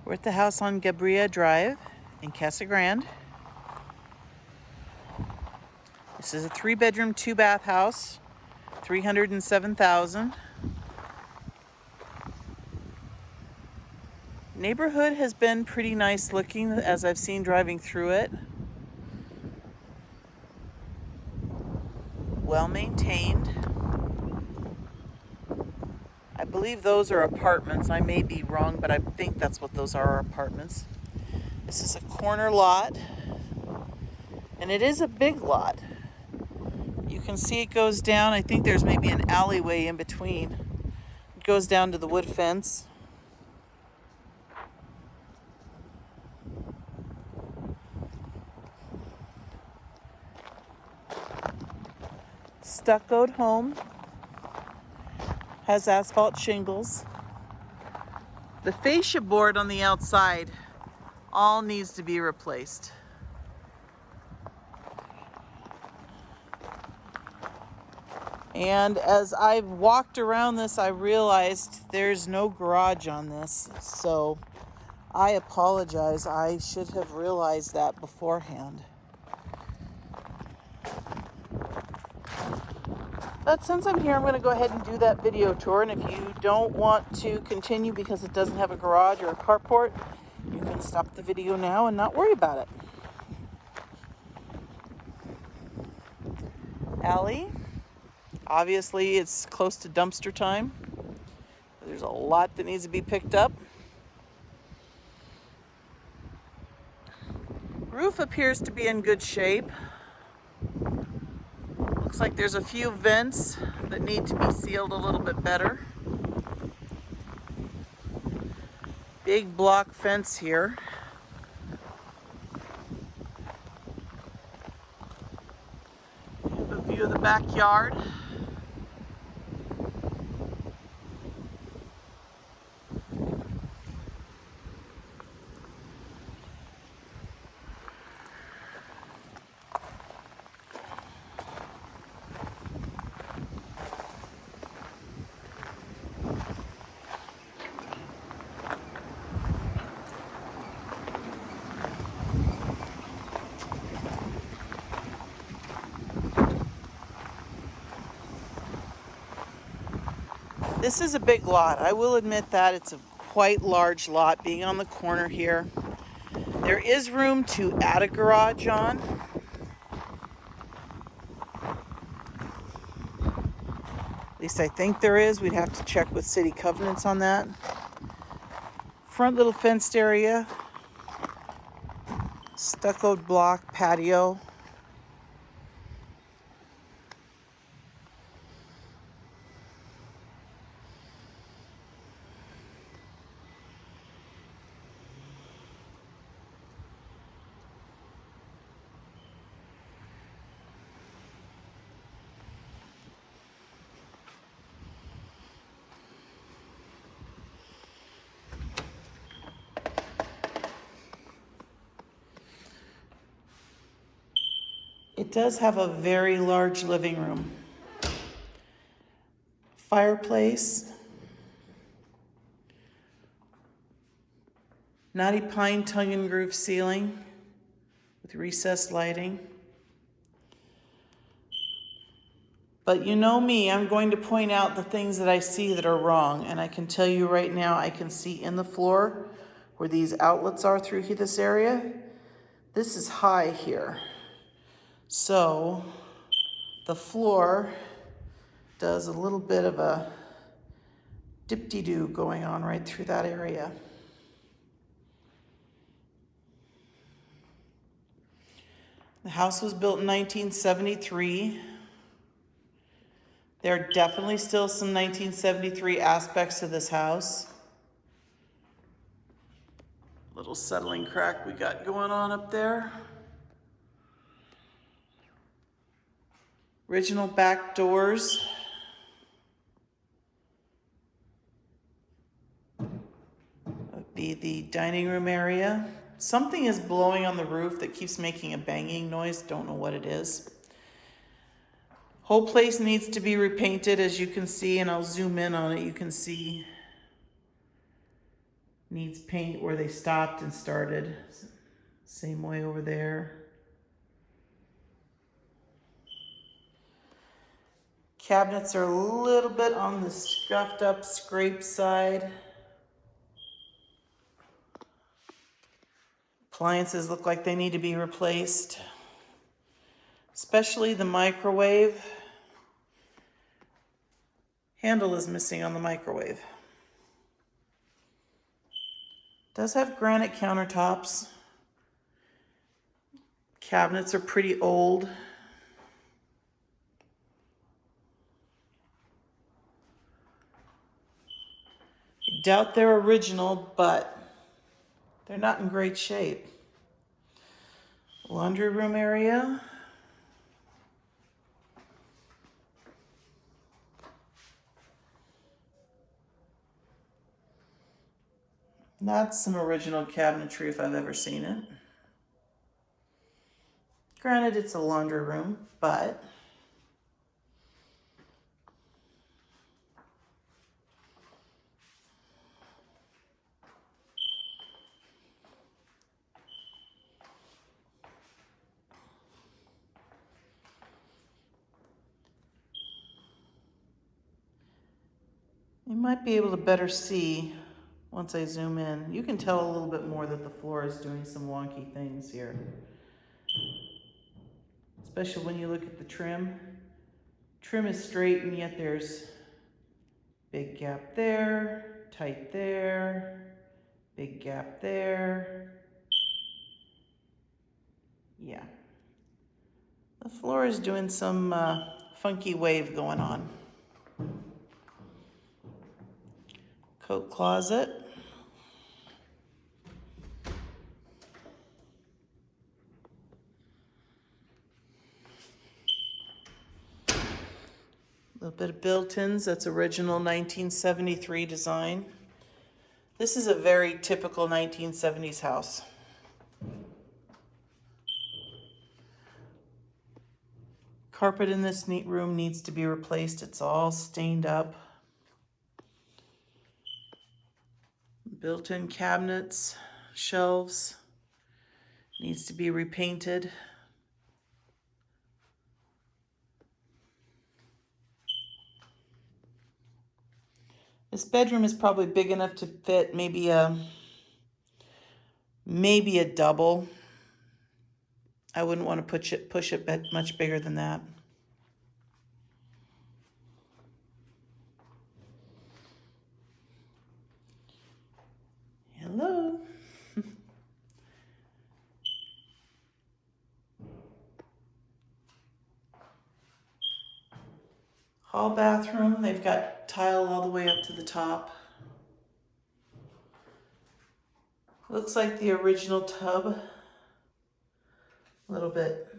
We're at the house on Gabrilla Drive in Casa Grande. This is a 3-bedroom, 2-bath house, $307,000. Neighborhood has been pretty nice looking as I've seen driving through it. Well maintained. I believe those are apartments. I may be wrong, but I think that's what those are apartments. This is a corner lot, and it is a big lot. You can see it goes down. I think there's maybe an alleyway in between. It goes down to the wood fence. Stuccoed home. Has asphalt shingles. The fascia board on the outside all needs to be replaced. And as I've walked around this, I realized there's no garage on this. So I apologize. I should have realized that beforehand. But since I'm here, I'm going to go ahead and do that video tour. And if you don't want to continue because it doesn't have a garage or a carport, you can stop the video now and not worry about it. Alley. Obviously, it's close to dumpster time. There's a lot that needs to be picked up. Roof appears to be in good shape. Looks like there's a few vents that need to be sealed a little bit better. Big block fence here. A view of the backyard. This is a big lot. I will admit that it's a quite large lot being on the corner here. There is room to add a garage on. At least I think there is. We'd have to check with city covenants on that. Front little fenced area. Stuccoed block patio. It does have a very large living room. Fireplace. Knotty pine tongue and groove ceiling with recessed lighting. But you know me, I'm going to point out the things that I see that are wrong. And I can tell you right now, I can see in the floor where these outlets are through this area. This is high here. So the floor does a little bit of a dip-de-doo going on right through that area. The house was built in 1973. There are definitely still some 1973 aspects to this house. Little settling crack we got going on up there. Original back doors. Would be the dining room area. Something is blowing on the roof that keeps making a banging noise. Don't know what it is. Whole place needs to be repainted, as you can see, and I'll zoom in on it. You can see Needs paint where they stopped and started. Same way over there. Cabinets are a little bit on the scuffed up scrape side. Appliances look like they need to be replaced, especially the microwave. Handle is missing on the microwave. Does have granite countertops. Cabinets are pretty old. I doubt they're original, but they're not in great shape. Laundry room area. That's some original cabinetry if I've ever seen it. Granted, it's a laundry room, but you might be able to better see once I zoom in. You can tell a little bit more that the floor is doing some wonky things here. Especially when you look at the trim. Trim is straight and yet there's big gap there, tight there, big gap there. Yeah. The floor is doing some funky wave going on. Coat closet. A little bit of built-ins. That's original 1973 design. This is a very typical 1970s house. Carpet in this neat room needs to be replaced. It's all stained up. Built-in cabinets, shelves, needs to be repainted. This bedroom is probably big enough to fit maybe a double. I wouldn't want to push it much bigger than that. Hello. Hall bathroom, they've got tile all the way up to the top. Looks like the original tub. A little bit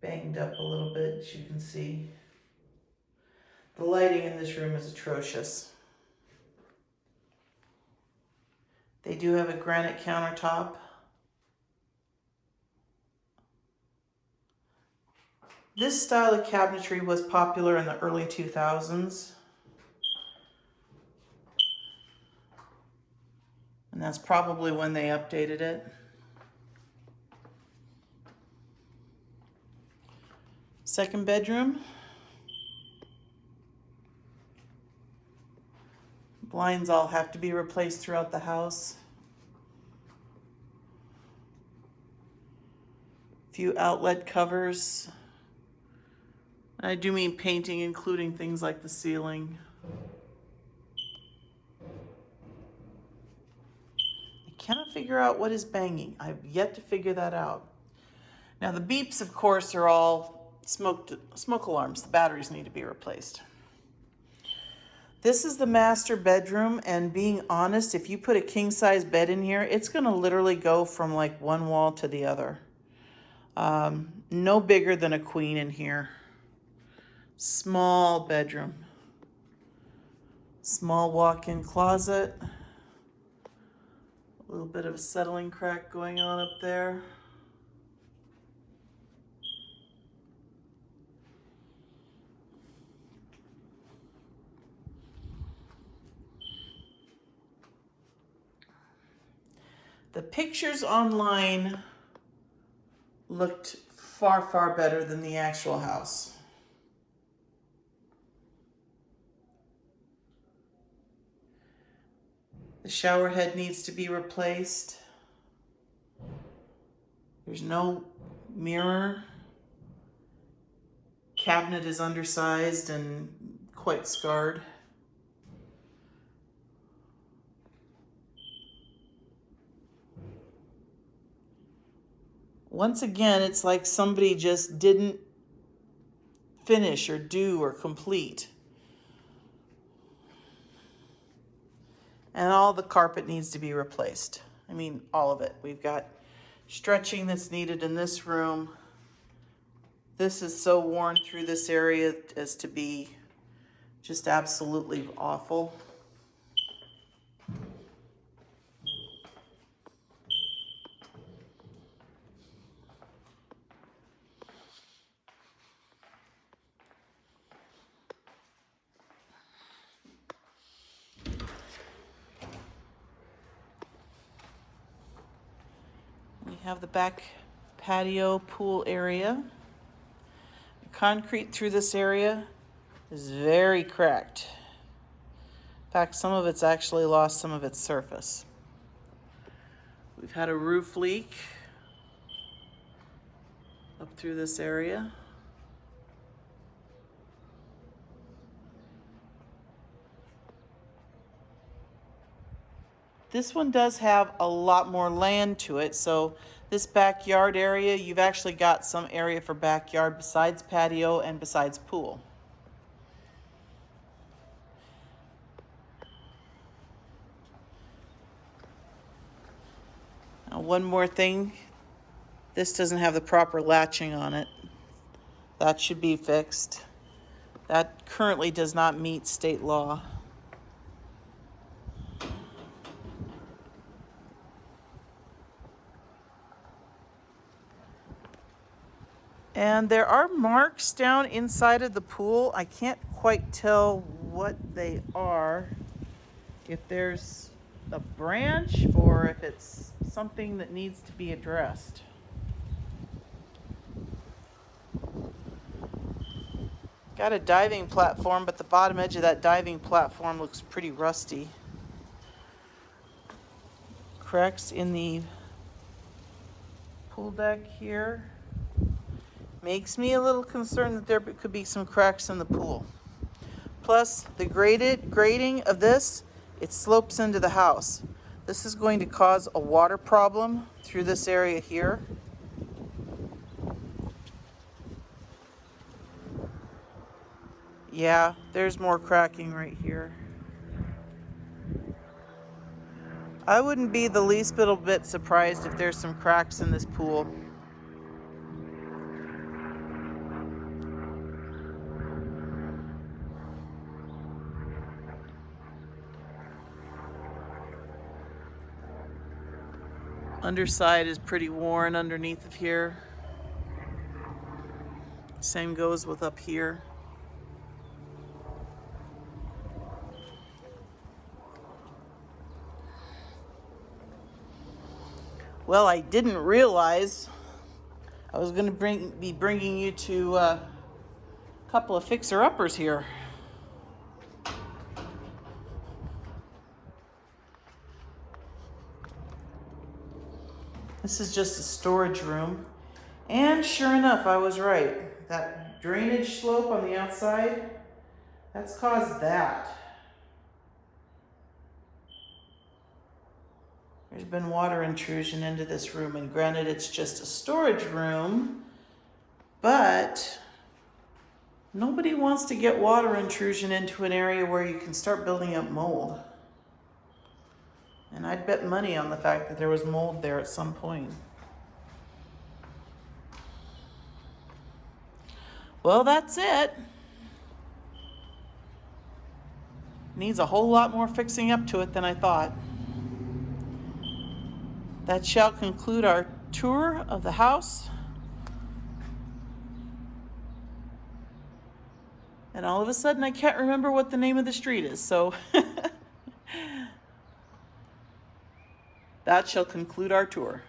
banged up a little bit, as you can see. The lighting in this room is atrocious. They do have a granite countertop. This style of cabinetry was popular in the early 2000s. And that's probably when they updated it. Second bedroom. Blinds all have to be replaced throughout the house. A few outlet covers. I do mean painting, including things like the ceiling. I cannot figure out what is banging. I've yet to figure that out. Now the beeps, of course, are all smoke alarms. The batteries need to be replaced. This is the master bedroom, and being honest, if you put a king-size bed in here, it's gonna literally go from like one wall to the other. No bigger than a queen in here. Small bedroom. Small walk-in closet. A little bit of a settling crack going on up there. The pictures online looked far, far better than the actual house. The shower head needs to be replaced. There's no mirror. Cabinet is undersized and quite scarred. Once again, it's like somebody just didn't finish or do or complete. And all the carpet needs to be replaced. I mean, all of it. We've got stretching that's needed in this room. This is so worn through this area as to be just absolutely awful. We have the back patio pool area. The concrete through this area is very cracked. In fact, some of it's actually lost some of its surface. We've had a roof leak up through this area. This one does have a lot more land to it, so this backyard area, you've actually got some area for backyard besides patio and besides pool. Now, one more thing, this doesn't have the proper latching on it. That should be fixed. That currently does not meet state law. And there are marks down inside of the pool. I can't quite tell what they are. If there's a branch or if it's something that needs to be addressed. Got a diving platform, but the bottom edge of that diving platform looks pretty rusty. Cracks in the pool deck here. Makes me a little concerned that there could be some cracks in the pool. Plus, the grading of this, it slopes into the house. This is going to cause a water problem through this area here. Yeah, there's more cracking right here. I wouldn't be the least little bit surprised if there's some cracks in this pool. Underside is pretty worn underneath of here. Same goes with up here. Well, I didn't realize I was going to be bringing you to a couple of fixer-uppers here. This is just a storage room. And sure enough, I was right. That drainage slope on the outside, that's caused that. There's been water intrusion into this room, and granted it's just a storage room, but nobody wants to get water intrusion into an area where you can start building up mold. And I'd bet money on the fact that there was mold there at some point. Well, that's it. Needs a whole lot more fixing up to it than I thought. That shall conclude our tour of the house. And all of a sudden I can't remember what the name of the street is, so That shall conclude our tour.